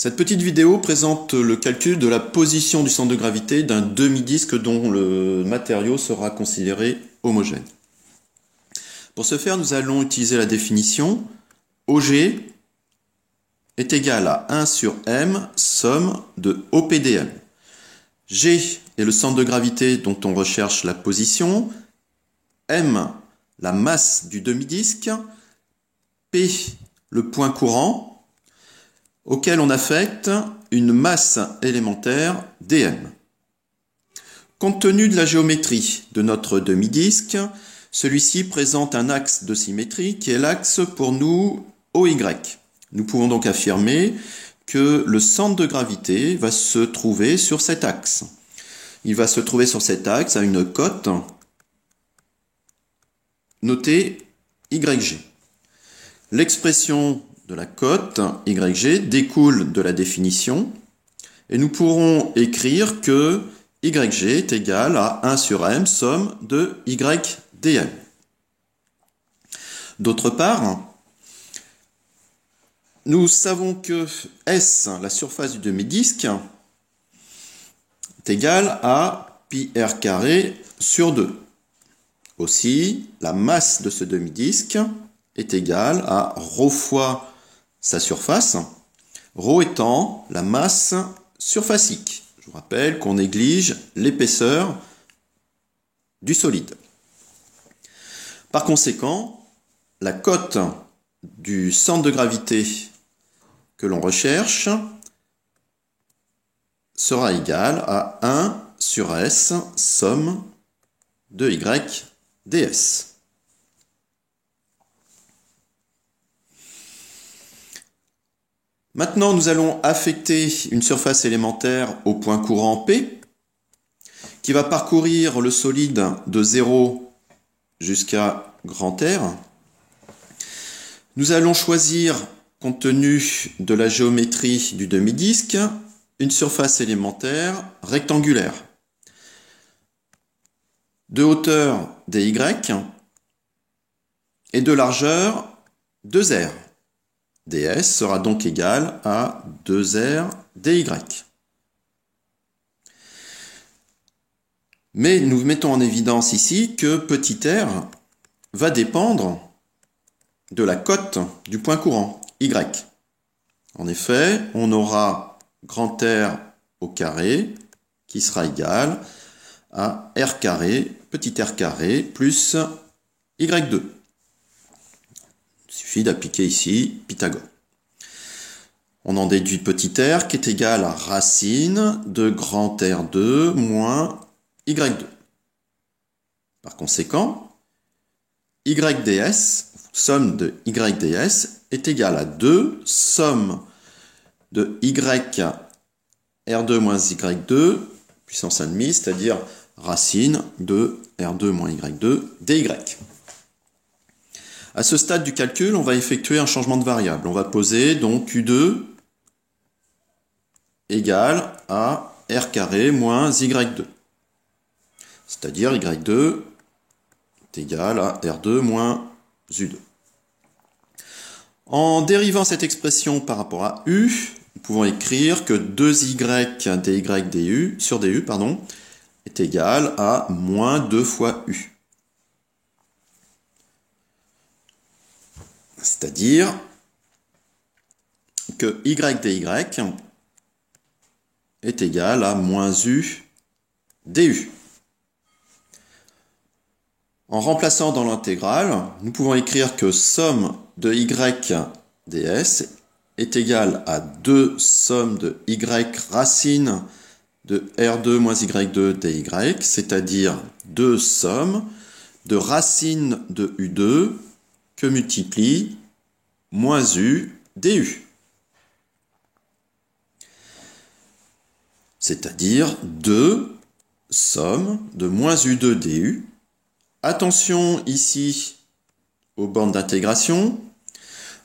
Cette petite vidéo présente le calcul de la position du centre de gravité d'un demi-disque dont le matériau sera considéré homogène. Pour ce faire, nous allons utiliser la définition OG est égal à 1 sur M somme de OPdM. G est le centre de gravité dont on recherche la position, M la masse du demi-disque, P le point courant, auquel on affecte une masse élémentaire dm. Compte tenu de la géométrie de notre demi-disque, celui-ci présente un axe de symétrie qui est l'axe pour nous OY. Nous pouvons donc affirmer que le centre de gravité va se trouver sur cet axe. Il va se trouver sur cet axe à une cote notée YG. L'expression de la cote YG découle de la définition et nous pourrons écrire que YG est égal à 1 sur M somme de YdM. D'autre part, nous savons que S, la surface du demi-disque, est égale à pi r carré sur 2. Aussi, la masse de ce demi-disque est égale à ρ fois sa surface, ρ étant la masse surfacique. Je vous rappelle qu'on néglige l'épaisseur du solide. Par conséquent, la cote du centre de gravité que l'on recherche sera égale à 1 sur S somme de Y ds. Maintenant, nous allons affecter une surface élémentaire au point courant P, qui va parcourir le solide de 0 jusqu'à grand R. Nous allons choisir, compte tenu de la géométrie du demi-disque, une surface élémentaire rectangulaire, de hauteur dy et de largeur 2r. ds sera donc égal à 2r dy. Mais nous mettons en évidence ici que petit r va dépendre de la cote du point courant, y. En effet, on aura grand R au carré qui sera égal à r carré, petit r carré, plus y2. Il suffit d'appliquer ici Pythagore. On en déduit petit r qui est égal à racine de grand R2 moins y2. Par conséquent, yds, somme de yds, est égal à 2 somme de y r2 moins y2 puissance 1,5, c'est-à-dire racine de r2 moins y2 dy. À ce stade du calcul, on va effectuer un changement de variable. On va poser donc Q2 égale à R carré moins Y2. C'est-à-dire Y2 est égal à R2 moins U2. En dérivant cette expression par rapport à U, nous pouvons écrire que 2Y dy sur du est égal à moins 2 fois U. C'est-à-dire que y dy est égal à moins u du. En remplaçant dans l'intégrale, nous pouvons écrire que somme de y ds est égale à 2 somme de y racine de r2 moins y2 dy, c'est-à-dire 2 sommes de racine de u2 que multiplie moins u du. C'est-à-dire 2 somme de moins u2 du. Attention ici aux bornes d'intégration.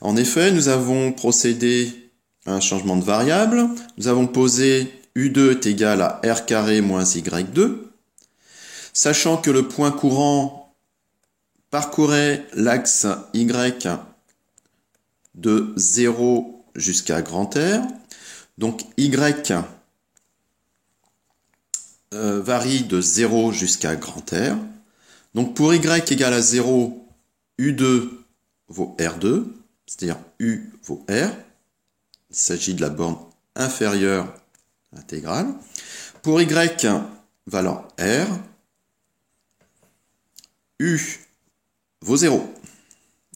En effet, nous avons procédé à un changement de variable. Nous avons posé u2 est égal à r carré moins y2. Sachant que le point courant parcourait l'axe y de 0 jusqu'à grand R, Donc y varie de 0 jusqu'à grand R. Donc pour y égale à 0, U2 vaut R2, c'est-à-dire U vaut R. Il s'agit de la borne inférieure à l'intégrale. Pour y valant R, U vaut 0.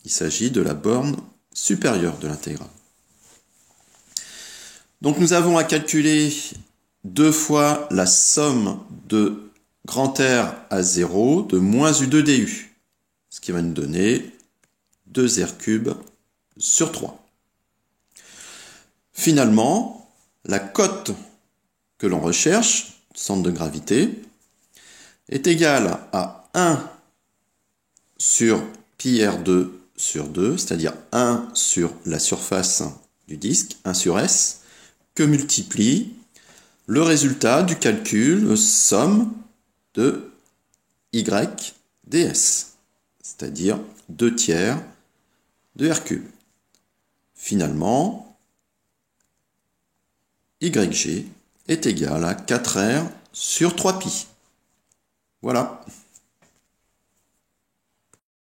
Il s'agit de la borne supérieure de l'intégrale. Donc nous avons à calculer deux fois la somme de grand R à 0 de moins U2 du, ce qui va nous donner 2R³ sur 3. Finalement, la cote que l'on recherche, centre de gravité, est égale à 1 sur pi R2 sur 2, c'est-à-dire 1 sur la surface du disque, 1 sur S, que multiplie le résultat du calcul somme de Y ds, c'est-à-dire 2 tiers de R³. Finalement, YG est égal à 4R sur 3pi. Voilà.